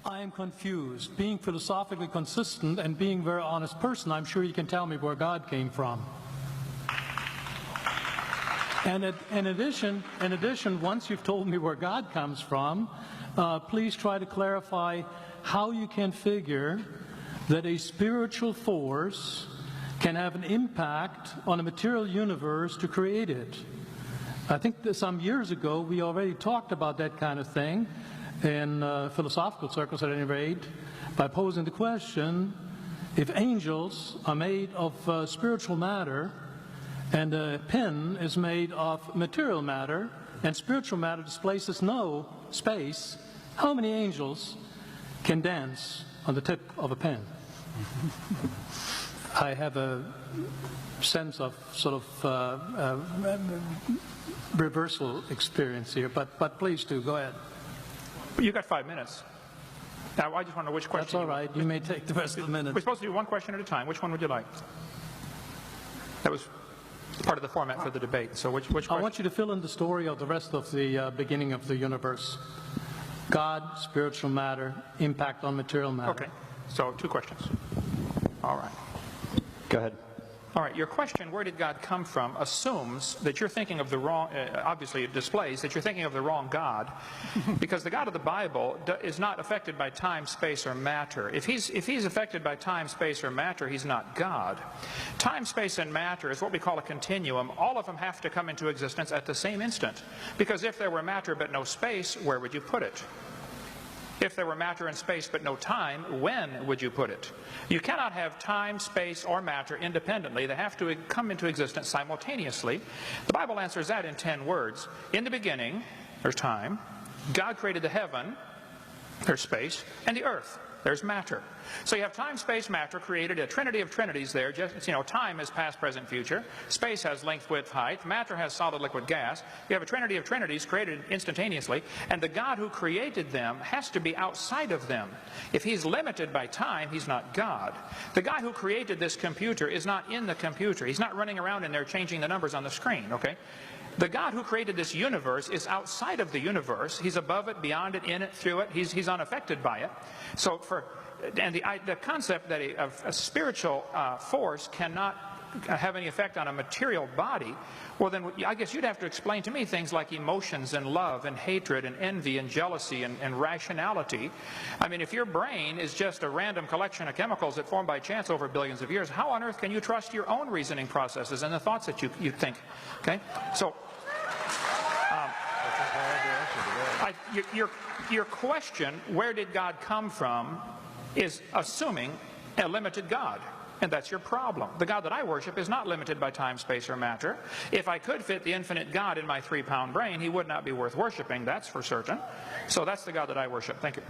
I am confused. Being philosophically consistent and being a very honest person, I'm sure you can tell me where God came from. And in addition, once you've told me where God comes from, please try to clarify how you can figure that a spiritual force can have an impact on a material universe to create it. I think that some years ago we already talked about that kind of thing in philosophical circles at any rate, by posing the question, if angels are made of spiritual matter and a pen is made of material matter and spiritual matter displaces no space, how many angels can dance on the tip of a pen? I have a sense of sort of reversal experience here, but please do, go ahead. You got 5 minutes. Now, I just want to know which question. That's all right. You may take the rest of the minute. We're supposed to do one question at a time. Which one would you like? That was part of the format for the debate. So which question? I want you to fill in the story of the rest of the beginning of the universe. God, spiritual matter, impact on material matter. Okay. So 2 questions. All right. Go ahead. All right, your question, where did God come from, assumes that you're thinking of the wrong, obviously it displays that you're thinking of the wrong God, because the God of the Bible is not affected by time, space, or matter. If he's affected by time, space, or matter, he's not God. Time, space, and matter is what we call a continuum. All of them have to come into existence at the same instant, because if there were matter but no space, where would you put it? If there were matter and space but no time, when would you put it? You cannot have time, space, or matter independently. They have to come into existence simultaneously. The Bible answers that in 10 words. In the beginning, there's time. God created the heaven, there's space, and the earth, there's matter. So you have time, space, matter, created a trinity of trinities there. Just, you know, time is past, present, future. Space has length, width, height. Matter has solid, liquid, gas. You have a trinity of trinities created instantaneously. And the God who created them has to be outside of them. If he's limited by time, he's not God. The guy who created this computer is not in the computer. He's not running around in there changing the numbers on the screen, okay? The God who created this universe is outside of the universe. He's above it, beyond it, in it, through it. He's unaffected by it. So the concept that a spiritual force cannot have any effect on a material body, well then I guess you'd have to explain to me things like emotions and love and hatred and envy and jealousy and rationality. I mean, if your brain is just a random collection of chemicals that formed by chance over billions of years, how on earth can you trust your own reasoning processes and the thoughts that you think? Okay, so your question, where did God come from, is assuming a limited God. And that's your problem. The God that I worship is not limited by time, space, or matter. If I could fit the infinite God in my 3-pound brain, he would not be worth worshiping, that's for certain. So that's the God that I worship. Thank you.